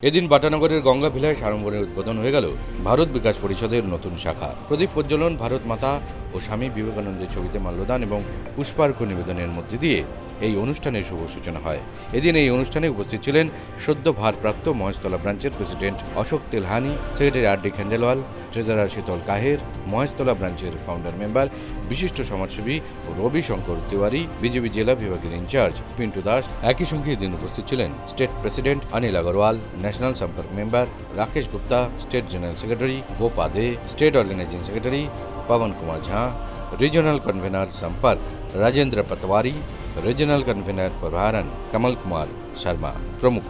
এদিন বাটানগরের গঙ্গা ভিলায় সাড়ম্বরের উদ্বোধন হয়ে গেল ভারত বিকাশ পরিষদের নতুন শাখা। প্রদীপ প্রজ্বলন, ভারত মাতা ও স্বামী বিবেকানন্দের ছবিতে মাল্যদান এবং পুষ্পার্ঘ্য নিবেদনের মধ্যে দিয়ে এই অনুষ্ঠানের শুভ সূচনা হয়। এদিন এই অনুষ্ঠানে উপস্থিত ছিলেন সদ্য ভারপ্রাপ্ত মহেশতলা ব্রাঞ্চের president Ashok Telhani, secretary R D. Khandelwal, treasurer Sheetal Kaher, Maheshtala ব্রাঞ্চের ফাউন্ডার মেম্বার বিশিষ্ট সমাজসেবী রবি শঙ্কর তিওয়ারি, বিজেপি জেলা বিভাগের ইনচার্জ পিন্টু দাস। একই সঙ্গে এদিন উপস্থিত ছিলেন state president Anil Agarwal, national সম্পর্ক member Rakesh Gupta, state general secretary Gopa De, state organising secretary Pawan Kumar Jha, regional convener संपर्क राजेंद्र पटवारी, रीजनल कन्वीनर प्रभारण कमल कुमार शर्मा प्रमुख।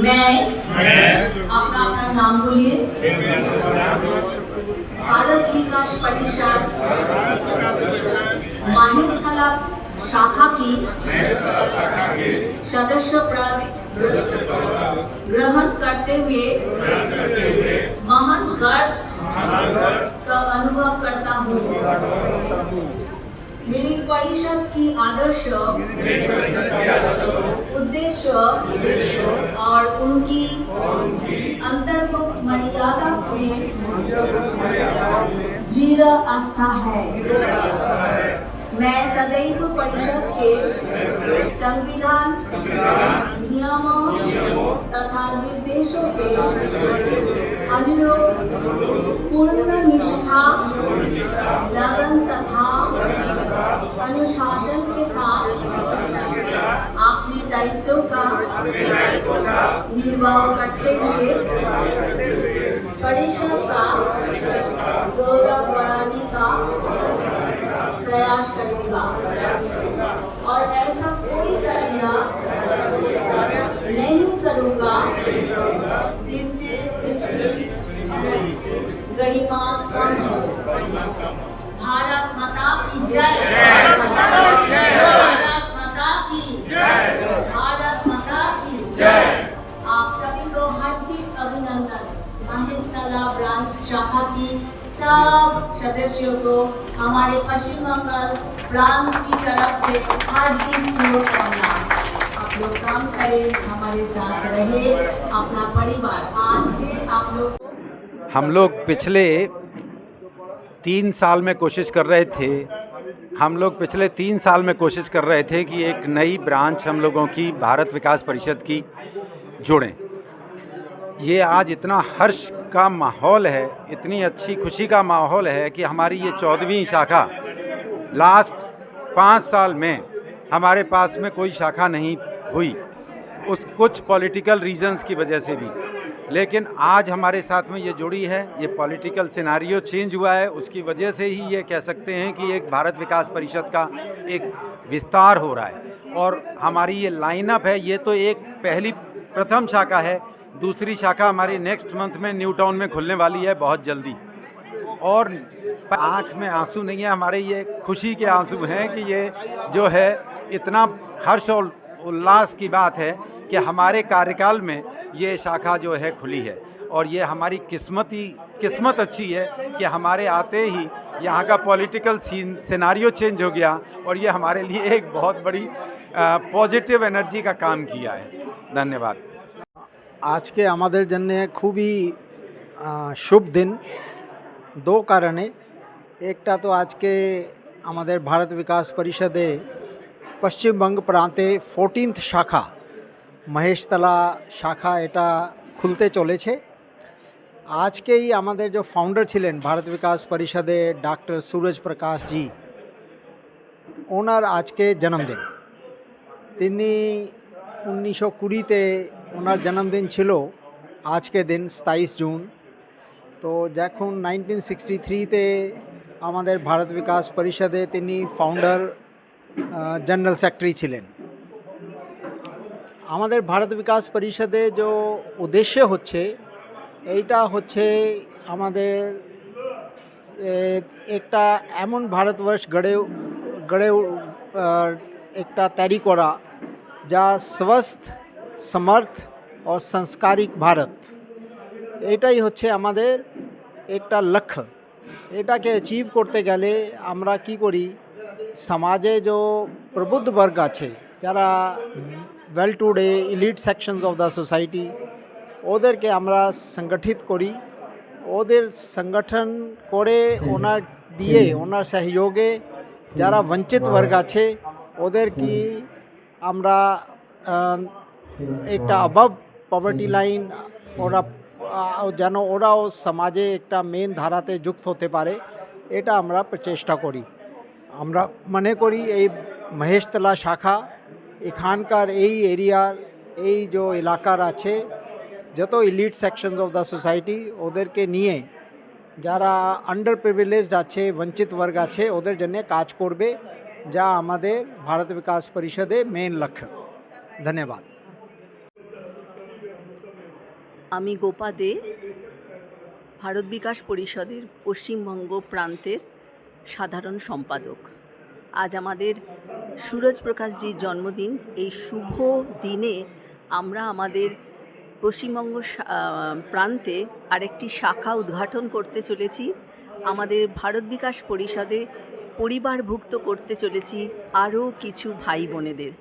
मैं अपना नाम बोलिए। भारत विकास परिषद महेशतला शाखा की सदस्य पद ग्रहण करते हुए महान गर्व का अनुभव करता हूँ। मेरी परिषद की आदर्श, उद्देश्य और उनकी अंतर्मुख मर्यादा में दृढ़ आस्था है। मैं सदैव परिषद के संविधान, नियमों तथा निर्देशों के अनुरूप पूर्ण निष्ठा, लगन तथा अनुशासन के साथ अपने दायित्वों का निर्वाह करते हुए परिषद का गौरव बढ़ाने का प्रयास करूंगा और ऐसा कोई कार्य नहीं करूंगा जिससे इसकी गरिमा कम हो। भारत माता की जय। भारत माता की जय। भारत माता की जय। आप सभी को हार्दिक अभिनंदन। महेशतला ब्रांच शाखा की सब सदस्यों को हमारे पश्चिम बंगाल प्रांत की तरफ से हार्दिक शुभकामना। आप लोग काम करें, हमारे साथ रहे, अपना परिवार। आज से आप लोग हम लोग पिछले 3 साल में कोशिश कर रहे थे कि एक नई ब्रांच हम लोगों की भारत विकास परिषद की जुड़ें। ये आज इतना हर्ष का माहौल है, इतनी अच्छी खुशी का माहौल है कि हमारी ये 14वीं शाखा, लास्ट 5 साल में हमारे पास में कोई शाखा नहीं हुई, उस कुछ पॉलिटिकल रीजंस की वजह से भी, लेकिन आज हमारे साथ में ये जुड़ी है। ये पॉलिटिकल सिनेरियो चेंज हुआ है, उसकी वजह से ही ये कह सकते हैं कि एक भारत विकास परिषद का एक विस्तार हो रहा है। और हमारी ये लाइनअप है, ये तो एक प्रथम शाखा है। दूसरी शाखा हमारी नेक्स्ट मंथ में न्यू टाउन में खुलने वाली है बहुत जल्दी। और आँख में आंसू नहीं है, हमारे ये खुशी के आंसू हैं कि ये जो है इतना हर्ष और उल्लास की बात है कि हमारे कार्यकाल में ये शाखा जो है खुली है। और ये हमारी किस्मत अच्छी है कि हमारे आते ही यहाँ का पॉलिटिकल सिनारियो चेंज हो गया और ये हमारे लिए एक बहुत बड़ी पॉजिटिव एनर्जी का काम किया है। धन्यवाद। আজকে আমাদের জন্য খুবই শুভ দিন দো কারণে। একটা তো আজকে আমাদের ভারত বিকাশ পরিষদে পশ্চিমবঙ্গ প্রান্তে 14th শাখা মহেশতলা শাখা এটা খুলতে চলেছে। আজকেই আমাদের যে ফাউন্ডার ছিলেন ভারত বিকাশ পরিষদে ডক্টর सूरज प्रकाश जी, ওনার আজকে জন্মদিন। তিনি 1920-তে ওনার জন্মদিন ছিল আজকে দিন 27 জুন। তো যখন 1963-তে আমাদের ভারত বিকাশ পরিষদে তিনি ফাউন্ডার জেনারেল সেক্রেটারি ছিলেন। আমাদের ভারত বিকাশ পরিষদে যে উদ্দেশ্য হচ্ছে এইটা হচ্ছে আমাদের একটা এমন ভারতবর্ষ গড়ে একটা তৈরি করা যা স্वस्थ समर्थ और संस्कारिक भारत, এটাই হচ্ছে আমাদের একটা লক্ষ্য। এটাকে অ্যাচিভ করতে গেলে আমরা কি করি, সমাজে যে প্রবুদ্ধ বর্গ আছে যারা well to do elite sections of the society, ওদেরকে আমরা সংগঠিত করি। ওদের সংগঠন করে ওনার দিয়ে ওনার সহযোগে যারা বঞ্চিত বর্গ আছে ওদের কি আমরা একটা অ্যাবাভ পভার্টি লাইন ওরা যেন ওরাও সমাজে একটা মেন ধারাতে যুক্ত হতে পারে, এটা আমরা প্রচেষ্টা করি। আমরা মনে করি এই মহেশতলা শাখা এখানকার এই এরিয়ার এই যে এলাকার আছে যত elite sections of the society ওদেরকে নিয়ে যারা আন্ডার প্রিভিলেজড আছে বঞ্চিত বর্গ আছে ওদের জন্য কাজ করবে, যা আমাদের ভারত বিকাশ পরিষদে মেন লক্ষ্য। ধন্যবাদ। আমি গোপা দে, ভারত বিকাশ পরিষদের পশ্চিমবঙ্গ প্রান্তের সাধারণ সম্পাদক। আজ আমাদের सूरज প্রকাশজির জন্মদিন। এই শুভ দিনে আমরা আমাদের পশ্চিমবঙ্গ প্রান্তে আরেকটি শাখা উদ্ঘাটন করতে চলেছি। আমাদের ভারত বিকাশ পরিষদে পরিবারভুক্ত করতে চলেছি আরও কিছু ভাই বোনেদের।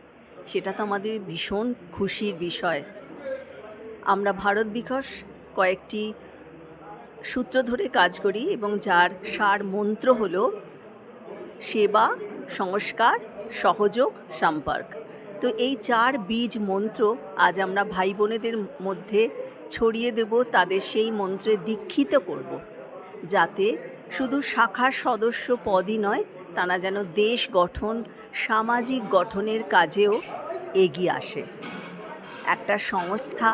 সেটা তো আমাদের ভীষণ খুশির বিষয়। আমরা ভারত বিকাশ কয়েকটি সূত্র ধরে কাজ করি এবং যার সার মন্ত্র হলো সেবা, সংস্কার, সহযোগ, সম্পর্ক। তো এই 4 বীজ মন্ত্র আজ আমরা ভাই বোনেদের মধ্যে ছড়িয়ে দেব, তাদের সেই মন্ত্রে দীক্ষিত করব, যাতে শুধু শাখার সদস্য পদই নয়, তারা যেন দেশ গঠন, সামাজিক গঠনের কাজেও এগিয়ে আসে। একটা সংস্থা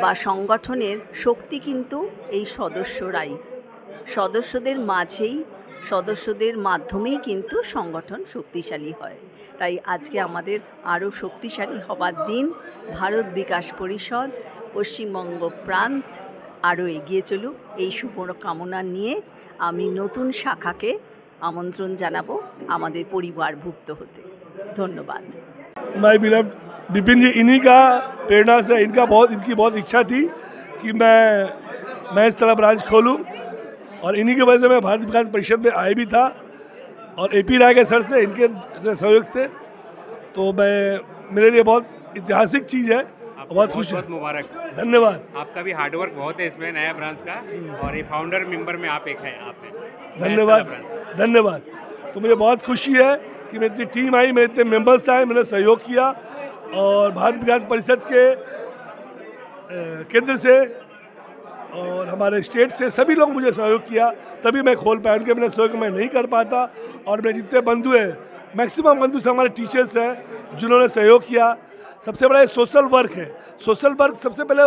বা সংগঠনের শক্তি কিন্তু এই সদস্যরাই, সদস্যদের মাঝেই, সদস্যদের মাধ্যমেই কিন্তু সংগঠন শক্তিশালী হয়। তাই আজকে আমাদের আরও শক্তিশালী হবার দিন। ভারত বিকাশ পরিষদ পশ্চিমবঙ্গ প্রান্ত আরও এগিয়ে চলুক, এই শুভ কামনা নিয়ে আমি নতুন শাখাকে আমন্ত্রণ জানাবো আমাদের পরিবারভুক্ত হতে। ধন্যবাদ। माय बिलव्ड विपिन जी, इन्हीं का प्रेरणा से इनकी बहुत इच्छा थी कि मैं इस तरह ब्रांच खोलूं, और इन्हीं की वजह से मैं भारत विकास परिषद में आया भी था, और AP राय के सर से इनके सहयोग से। तो मेरे लिए बहुत ऐतिहासिक चीज़ है, बहुत खुश है। मुबारक। धन्यवाद। आपका भी हार्डवर्क बहुत है इसमें, नया ब्रांच का, और ये फाउंडर मेंबर में आप एक हैं। आप हैं। धन्यवाद। धन्यवाद। तो मुझे बहुत खुशी है कि मेरी इतनी टीम आई, मेरे इतने मेंबर्स आए, मैंने सहयोग किया, और भारत विकास परिषद के केंद्र से और हमारे स्टेट से सभी लोग मुझे सहयोग किया, तभी मैं खोल पाया। उनके बिना सहयोग मैं नहीं कर पाता। और मेरे जितने बंधु हैं, मैक्सिमम बंधु से हमारे टीचर्स हैं जिन्होंने सहयोग किया। सबसे बड़ा सोशल वर्क है। सोशल वर्क सबसे पहले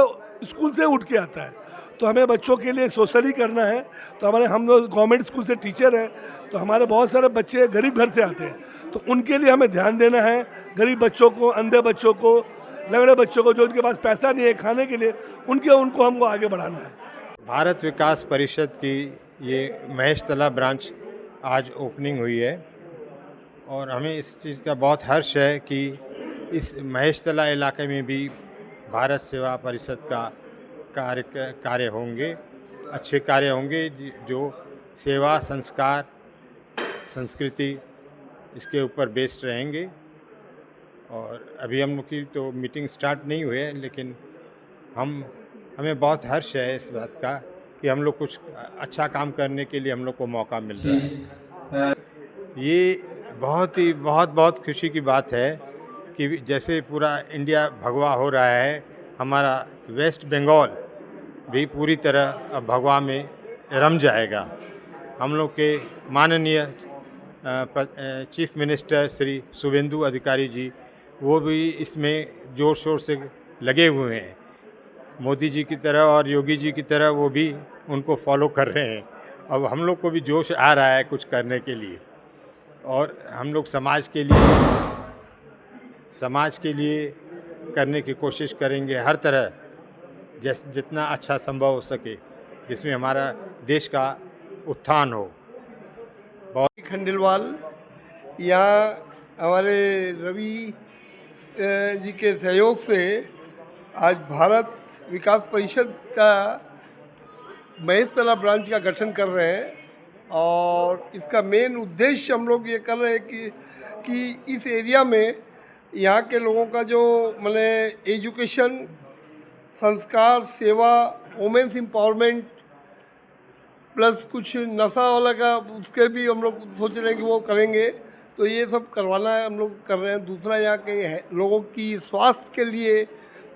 स्कूल से उठ के आता है, तो हमें बच्चों के लिए सोशल ही करना है। तो हम लोग गवर्नमेंट स्कूल से टीचर हैं, तो हमारे बहुत सारे बच्चे गरीब घर से आते हैं, तो उनके लिए हमें ध्यान देना है। गरीब बच्चों को, अंधे बच्चों को, लंगड़े बच्चों को, जो उनके पास पैसा नहीं है खाने के लिए, उनको हमको आगे बढ़ाना है। भारत विकास परिषद की ये महेशतला ब्रांच आज ओपनिंग हुई है, और हमें इस चीज़ का बहुत हर्ष है कि इस महेशतला इलाके में भी भारत सेवा परिषद का कार्य होंगे, अच्छे कार्य होंगे जो सेवा, संस्कार, संस्कृति इसके ऊपर बेस्ड रहेंगे। और अभी हम लोग की तो मीटिंग स्टार्ट नहीं हुई है, लेकिन हमें बहुत हर्ष है इस बात का कि हम लोग कुछ अच्छा काम करने के लिए हम लोग को मौका मिल रहा है। ये बहुत खुशी की बात है कि जैसे पूरा इंडिया भगवा हो रहा है, हमारा वेस्ट बंगाल भी पूरी तरह अब भगवा में रम जाएगा। हम लोग के माननीय चीफ मिनिस्टर श्री शुभेंदु अधिकारी जी, वो भी इसमें ज़ोर शोर से लगे हुए हैं। मोदी जी की तरह और योगी जी की तरह वो भी उनको फॉलो कर रहे हैं। अब हम लोग को भी जोश आ रहा है कुछ करने के लिए, और हम लोग समाज के लिए करने की कोशिश करेंगे हर तरह, जितना अच्छा संभव हो सके, जिसमें हमारा देश का उत्थान हो। खंडेलवाल यहाँ हमारे रवि जी के सहयोग से आज भारत विकास परिषद का महेशतला ब्रांच का गठन कर रहे हैं। और इसका मेन उद्देश्य हम लोग ये कर रहे हैं कि इस एरिया में यहाँ के लोगों का जो मतलब एजुकेशन, संस्कार, सेवा, वुमेन्स एम्पावरमेंट प्लस कुछ नशा वाला का उसके भी हम लोग सोच रहे हैं कि वो करेंगे। तो ये सब करवाना है, हम लोग कर रहे हैं। दूसरा यहाँ के लोगों की स्वास्थ्य के लिए,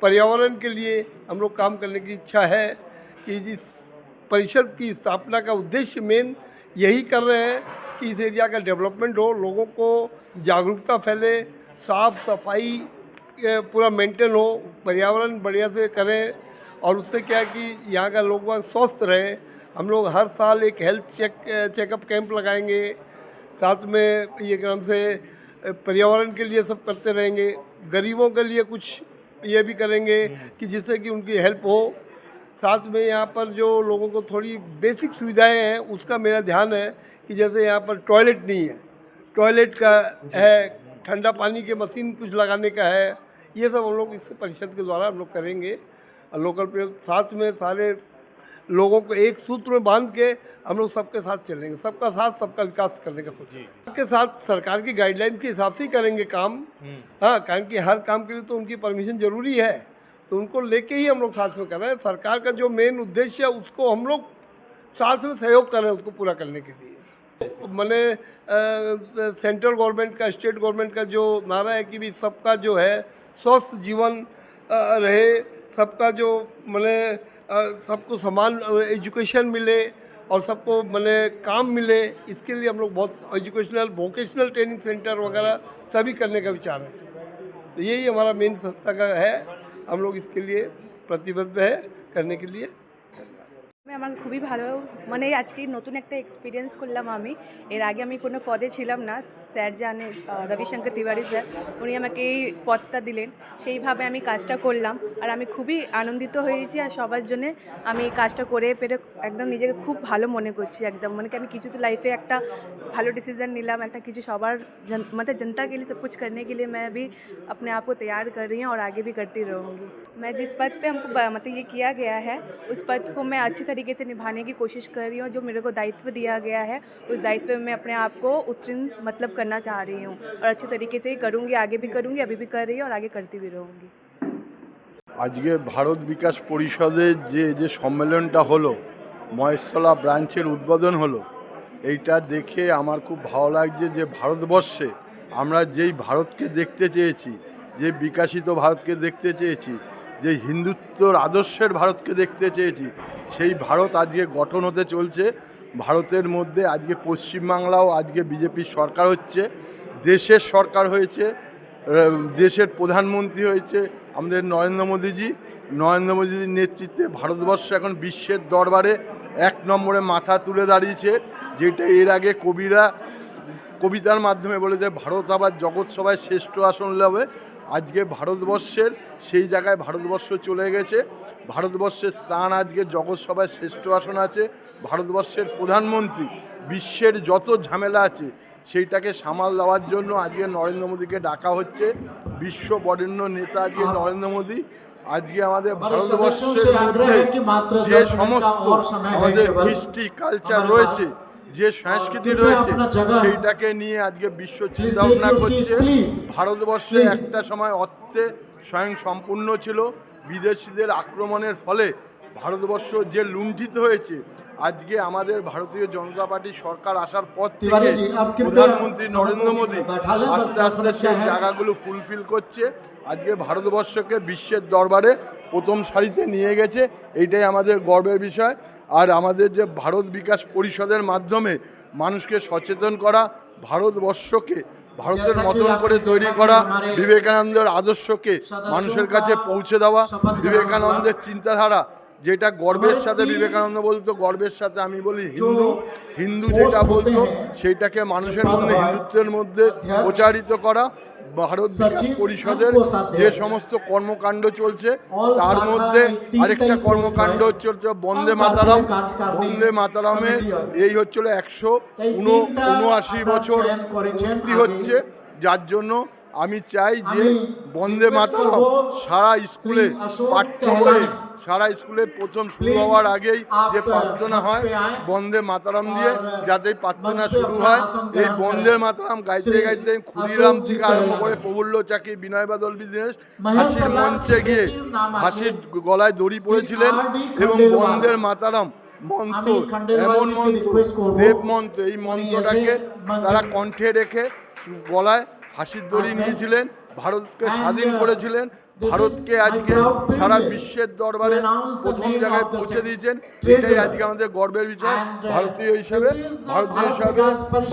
पर्यावरण के लिए हम लोग काम करने की इच्छा है कि जिस परिषद की स्थापना का उद्देश्य मेन यही कर रहे हैं कि इस एरिया का डेवलपमेंट हो, लोगों को जागरूकता फैले, साफ सफाई पूरा मेंटेन हो, पर्यावरण बढ़िया से करें, और उससे क्या है कि यहाँ का लोग स्वस्थ रहे। हम लोग हर साल एक हेल्थ चेकअप कैंप लगाएंगे, साथ में ये क्रम से पर्यावरण के लिए सब करते रहेंगे। गरीबों के लिए कुछ ये भी करेंगे कि जिससे कि उनकी हेल्प हो। साथ में यहाँ पर जो लोगों को थोड़ी बेसिक सुविधाएं हैं उसका मेरा ध्यान है कि जैसे यहाँ पर टॉयलेट नहीं है, टॉयलेट का है, ठंडा पानी के मशीन कुछ लगाने का है, ये सब हम लोग इस परिषद के द्वारा हम लोग करेंगे। और लोकल प्रयोग साथ में सारे लोगों को एक सूत्र में बांध के हम लोग सबके साथ चलेंगे, सबका साथ सबका विकास करने का सोचेंगे। सबके साथ सरकार की गाइडलाइन के हिसाब से ही करेंगे काम। हाँ, कारण कि हर काम के लिए तो उनकी परमिशन जरूरी है, तो उनको लेके ही हम लोग साथ में कर रहे हैं। सरकार का जो मेन उद्देश्य है उसको हम लोग साथ में सहयोग कर रहे हैं उसको पूरा करने के लिए। मैंने सेंट्रल गवर्नमेंट का, स्टेट गवर्नमेंट का जो नारा है कि भी सबका जो है स्वस्थ जीवन रहे, सबका जो मैंने सबको समान एजुकेशन मिले और सबको मैंने काम मिले, इसके लिए हम लोग बहुत एजुकेशनल, वोकेशनल ट्रेनिंग सेंटर वगैरह सभी करने का विचार है। तो यही हमारा मेन संस्था का है, हम लोग इसके लिए प्रतिबद्ध है करने के लिए। আমার খুবই ভালো মানে আজকে নতুন একটা এক্সপিরিয়েন্স করলাম আমি। এর আগে আমি কোনো পদে ছিলাম না, স্যার জানে, রবিশঙ্কর তিওয়ারি স্যার উনি আমাকে এই পদটা দিলেন, সেইভাবে আমি কাজটা করলাম। আর আমি খুবই আনন্দিত হয়েছি, আর সবার জন্য আমি এই কাজটা করে পেরে একদম নিজেকে খুব ভালো মনে করছি। একদম মানে কি আমি কিছু তো লাইফে একটা ভালো ডিসিजन নিলাম, একটা কিছু সবার मतलब जनता के लिए सब कुछ करने के लिए मैं भी अपने आप को तैयार कर रही हूँ और आगे भी करती रहूँगी। मैं जिस पद पे हमको मतलब ये किया गया है उस पद को मैं अच्छी तरीके से निभाने की कोशिश कर रही हूँ। जो मेरे को दायित्व दिया गया है उस दायित्व में मैं अपने आप को उत्तीर्ण मतलब करना चाह रही हूँ और अच्छी तरीके से ही करूँगी, आगे भी करूँगी, अभी भी कर रही हूँ और आगे करती भी रहूँगी। আজকে ভারত বিকাশ পরিষদের যে সম্মেলনটা হলো, মহেশতলা ব্রাঞ্চের উদ্বোধন হলো, এইটা দেখে আমার খুব ভালো লাগছে যে ভারতবর্ষে আমরা যেই ভারতকে দেখতে চেয়েছি, যে বিকাশিত ভারতকে দেখতে চেয়েছি, যে হিন্দুত্বর আদর্শের ভারতকে দেখতে চেয়েছি, সেই ভারত আজকে গঠন হতে চলছে। ভারতের মধ্যে আজকে পশ্চিমবাংলাও আজকে বিজেপির সরকার হচ্ছে, দেশের সরকার হয়েছে, দেশের প্রধানমন্ত্রী হয়েছে আমাদের নরেন্দ্র মোদীজির নেতৃত্বে ভারতবর্ষ এখন বিশ্বের দরবারে এক নম্বরে মাথা তুলে দাঁড়িয়েছে। যেটা এর আগে কবিরা কবিতার মাধ্যমে বলেছে ভারত আবার জগৎ সভায় শ্রেষ্ঠ আসন লাভে, আজকে ভারতবর্ষের সেই জায়গায় ভারতবর্ষ চলে গেছে। ভারতবর্ষের স্থান আজকে জগৎ সভায় শ্রেষ্ঠ আসন আছে। ভারতবর্ষের প্রধানমন্ত্রী বিশ্বের যত ঝামেলা আছে সেইটাকে সামাল দেওয়ার জন্য আজকে নরেন্দ্র মোদীকে ডাকা হচ্ছে। বিশ্ব বরেণ্য নেতা আজকে নরেন্দ্র মোদী। আজকে আমাদের ভারতবর্ষের মধ্যে যে সমস্ত আমাদের হিস্ট্রি কালচার রয়েছে যে সংস্কৃতি রয়েছে সেইটাকে নিয়ে আজকে বিশ্ব চিন্তা ভাবনা করছে। ভারতবর্ষে একটা সময় অর্থে স্বয়ং সম্পূর্ণ ছিল, বিদেশিদের আক্রমণের ফলে ভারতবর্ষ যে লুণ্ঠিত হয়েছে, আজকে আমাদের ভারতীয় জনতা পার্টি সরকার আসার পর থেকে প্রধানমন্ত্রী নরেন্দ্র মোদী আস্তে আস্তে সেই জায়গাগুলো ফুলফিল করছে। আজকে ভারতবর্ষকে বিশ্বের দরবারে প্রথম সারিতে নিয়ে গেছে, এইটাই আমাদের গর্বের বিষয়। আর আমাদের যে ভারত বিকাশ পরিষদের মাধ্যমে মানুষকে সচেতন করা, ভারতবর্ষকে ভারতের মতন করে তৈরি করা, বিবেকানন্দের আদর্শকে মানুষের কাছে পৌঁছে দেওয়া, বিবেকানন্দের চিন্তাধারা যেটা গর্বের সাথে বিবেকানন্দ বলতো, গর্বের সাথে আমি বলি হিন্দু, হিন্দু যেটা বলতো সেইটাকে মানুষের মধ্যে হিন্দুত্বের মধ্যে প্রচারিত করা। ভারত বিকাশ পরিষদের যে সমস্ত কর্মকাণ্ড চলছে তার মধ্যে আরেকটা কর্মকাণ্ড হচ্ছে বন্দে মাতারাম। বন্দে মাতারামের এই হচ্ছিল 179 বছর পূর্তি হচ্ছে, যার জন্য আমি চাই যে বন্দে মাতারাম সারা স্কুলে পাঠ্য বইয়ে, সারা স্কুলে প্রথম শুরু হওয়ার আগেই যে প্রার্থনা হয় বন্দে মাতারাম দিয়ে, যাতে প্রার্থনা শুরু হয়। এই বন্দে মাতারাম গাইতে গাইতে ক্ষুদিরাম থেকে আরম্ভ করে প্রফুল্ল চাকি, বিনয় বাদল দীনেশ হাসির মঞ্চে গিয়ে হাসির গলায় দড়ি পড়েছিলেন এবং বন্দে মাতারাম মন্ত্র, এমন মন্ত্র, দেব মন্ত্র, এই মন্ত্রটাকে তারা কণ্ঠে রেখে গলায় ফাঁসির দড়ি নিয়েছিলেন, ভারতকে স্বাধীন করেছিলেন, ভারতকে আজকে সারা বিশ্বের দরবারে প্রথম জায়গায় পৌঁছে দিয়েছেন। এটাই আজকে আমাদের গর্বের বিষয়। ভারতীয় হিসাবে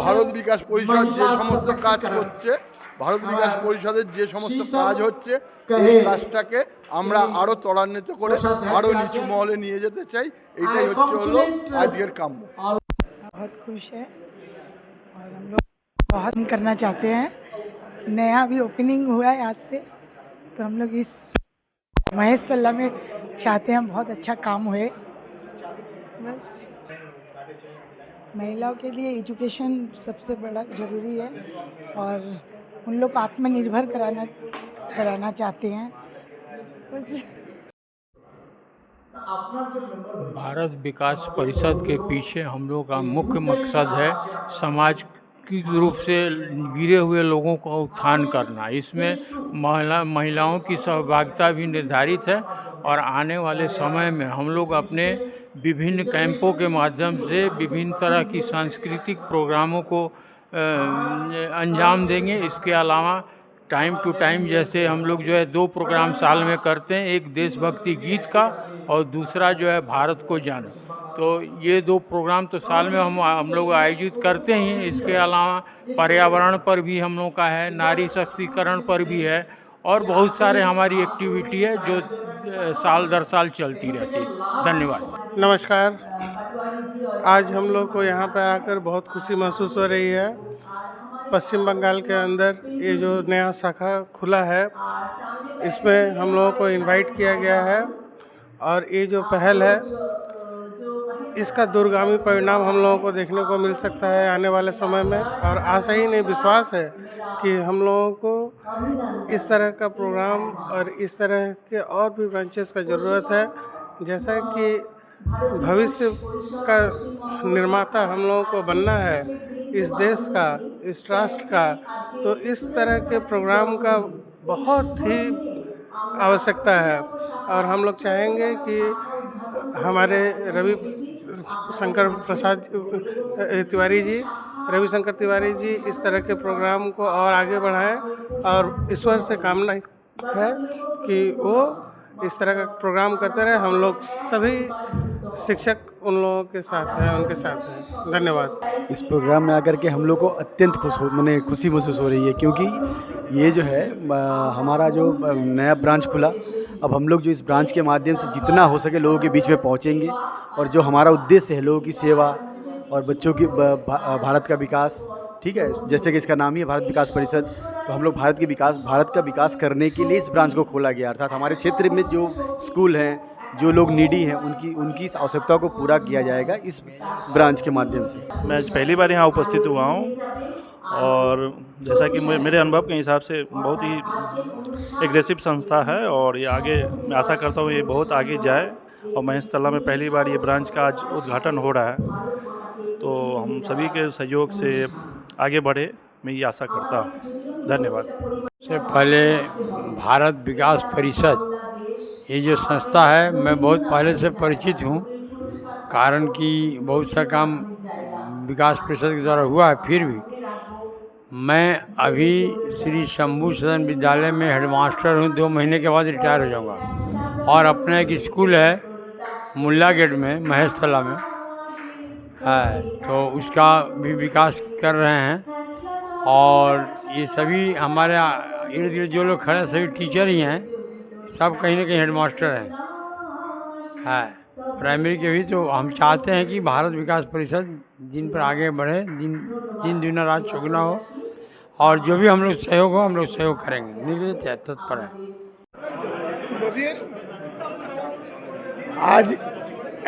ভারত বিকাশ পরিষদ যে সমস্ত কাজ করছে, ভারত বিকাশ পরিষদের যে সমস্ত কাজ হচ্ছে, এই কাজটাকে আমরা আরো ত্বরান্বিত করে আরো নিচু মহলে নিয়ে যেতে চাই। এটাই হলো আজকের কাম্য। बहुत खुश है और हम लोग बहुत करना चाहते हैं। नया भी ओपनिंग हुआ है आज से, तो हम लोग इस महेश तल्ला में चाहते हैं बहुत अच्छा काम हुए। बस महिलाओं के लिए एजुकेशन सबसे बड़ा ज़रूरी है और उन लोग को आत्मनिर्भर कराना चाहते हैं। बस भारत विकास परिषद के पीछे हम लोग का मुख्य मकसद है समाज की रूप से गिरे हुए लोगों का उत्थान करना। इसमें महिलाओं की सहभागिता भी निर्धारित है और आने वाले समय में हम लोग अपने विभिन्न कैंपों के माध्यम से विभिन्न तरह की सांस्कृतिक प्रोग्रामों को अंजाम देंगे। इसके अलावा टाइम टू टाइम जैसे हम लोग जो है 2 प्रोग्राम साल में करते हैं, एक देशभक्ति गीत का और दूसरा जो है भारत को जानो। तो ये 2 प्रोग्राम तो साल में हम लोग आयोजित करते ही। इसके अलावा पर्यावरण पर भी हम लोग का है, नारी सशक्तिकरण पर भी है और बहुत सारे हमारी एक्टिविटी है जो साल दर साल चलती रहती है। धन्यवाद। नमस्कार। आज हम लोग को यहाँ पर आकर बहुत खुशी महसूस हो रही है। पश्चिम बंगाल के अंदर ये जो नया शाखा खुला है, इसमें हम लोगों को इनवाइट किया गया है और ये जो पहल है इसका दूरगामी परिणाम हम लोगों को देखने को मिल सकता है आने वाले समय में। और आशा ही नहीं, विश्वास है कि हम लोगों को इस तरह का प्रोग्राम और इस तरह के और भी ब्रांचेस का ज़रूरत है। जैसा कि भविष्य का निर्माता हम लोगों को बनना है इस देश का, इस राष्ट्र का, तो इस तरह के प्रोग्राम का बहुत ही आवश्यकता है। और हम लोग चाहेंगे कि हमारे रविशंकर तिवारी जी इस तरह के प्रोग्राम को और आगे बढ़ाएं और ईश्वर से कामना है कि वो इस तरह का प्रोग्राम करते रहे। हम लोग सभी शिक्षक उन लोगों के साथ हैं, उनके साथ हैं। धन्यवाद। इस प्रोग्राम में आकर के हम लोग को अत्यंत खुशी महसूस हो रही है, क्योंकि ये जो है हमारा जो नया ब्रांच खुला, अब हम लोग जो इस ब्रांच के माध्यम से जितना हो सके लोगों के बीच में पहुंचेंगे और जो हमारा उद्देश्य है लोगों की सेवा और बच्चों की भारत का विकास, ठीक है, जैसे कि इसका नाम ही है भारत विकास परिषद, तो हम लोग भारत का विकास करने के लिए इस ब्रांच को खोला गया। अर्थात हमारे क्षेत्र में जो स्कूल हैं, जो लोग नीडी हैं, उनकी इस आवश्यकता को पूरा किया जाएगा इस ब्रांच के माध्यम से। मैं आज पहली बार यहाँ उपस्थित हुआ हूँ और जैसा कि मेरे अनुभव के हिसाब से बहुत ही एग्रेसिव संस्था है और ये आगे, मैं आशा करता हूँ ये बहुत आगे जाए। और महेश तल्ला में पहली बार ये ब्रांच का आज उद्घाटन हो रहा है तो हम सभी के सहयोग से आगे बढ़े, मैं ये आशा करता हूँ। धन्यवाद। सबसे पहले भारत विकास परिषद ये जो संस्था है, मैं बहुत पहले से परिचित हूँ, कारण कि बहुत सा काम विकास परिषद के द्वारा हुआ है। फिर भी मैं अभी श्री शंभू सदन विद्यालय में हेडमास्टर हूँ, 2 महीने के बाद रिटायर हो जाऊँगा। और अपना एक स्कूल है मुल्ला गेट में, महेश तला में है, तो उसका भी विकास कर रहे हैं। और ये सभी हमारे इर्द गिर्द जो लोग खड़े हैं सभी टीचर ही हैं, सब कहीं ना कहीं हेडमास्टर हैं प्राइमरी के भी। तो हम चाहते हैं कि भारत विकास परिषद दिन पर आगे बढ़े, दिन दुना रात चौगुना हो, और जो भी हम लोग सहयोग हो हम लोग सहयोग करेंगे, निश्चित तत्पर है। आज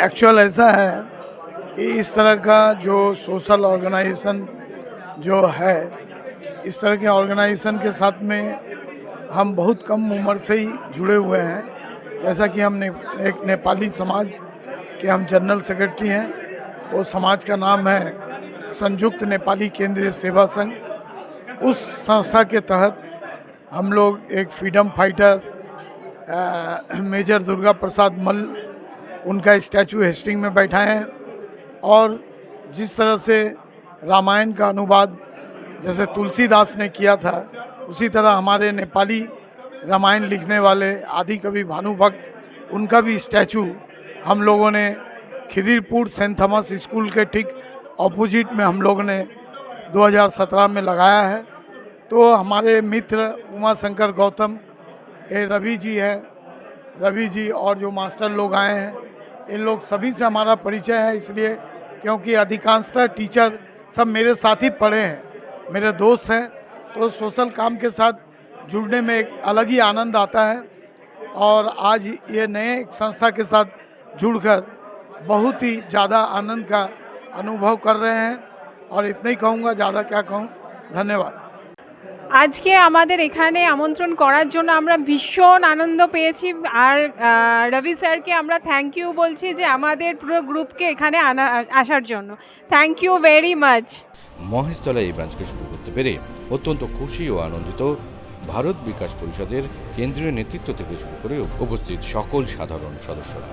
एक्चुअल ऐसा है कि इस तरह का जो सोशल ऑर्गेनाइजेशन जो है, इस तरह के ऑर्गेनाइजेशन के साथ में हम बहुत कम उम्र से ही जुड़े हुए हैं। जैसा कि हमने एक नेपाली समाज के हम जनरल सेक्रेटरी हैं, वो समाज का नाम है संयुक्त नेपाली केंद्रीय सेवा संघ। उस संस्था के तहत हम लोग एक freedom fighter major Durga Prasad मल्ल, उनका स्टैचू हेस्टिंग में बैठाए हैं। और जिस तरह से रामायण का अनुवाद जैसे तुलसीदास ने किया था, उसी तरह हमारे नेपाली रामायण लिखने वाले आदि कवि भानुभक्त, उनका भी स्टैचू हम लोगों ने खिदिरपुर सेंट थॉमस स्कूल के ठीक ऑपोजिट में हम लोगों ने 2017 में लगाया है। तो हमारे मित्र उमा शंकर गौतम, रवि जी हैं, रवि जी और जो मास्टर लोग आए हैं, इन लोग सभी से हमारा परिचय है, इसलिए क्योंकि अधिकांशतः टीचर सब मेरे साथ ही पढ़े हैं, मेरे दोस्त हैं। तो सोशल काम के साथ जुड़ने में एक अलग ही आनंद आता है। और आज ये नए संस्था के साथ जुड़कर बहुत ही ज़्यादा आनंद का अनुभव कर रहे हैं। और इतना ही कहूँगा, ज़्यादा क्या कहूँ। धन्यवाद। আজকে আমাদের এখানে আমন্ত্রণ করার জন্য আমরা ভীষণ আনন্দ পেয়েছি। আর রবি স্যারকে আমরা থ্যাংক ইউ বলছি যে আমাদের পুরো গ্রুপকে এখানে আসার জন্য। Thank you very much. Maheshtala এই ব্রাঞ্চকে শুরু করতে পেরে অত্যন্ত খুশি ও আনন্দিত ভারত বিকাশ পরিষদের কেন্দ্রীয় নেতৃত্ব থেকে শুরু করে উপস্থিত সকল সাধারণ সদস্যরা।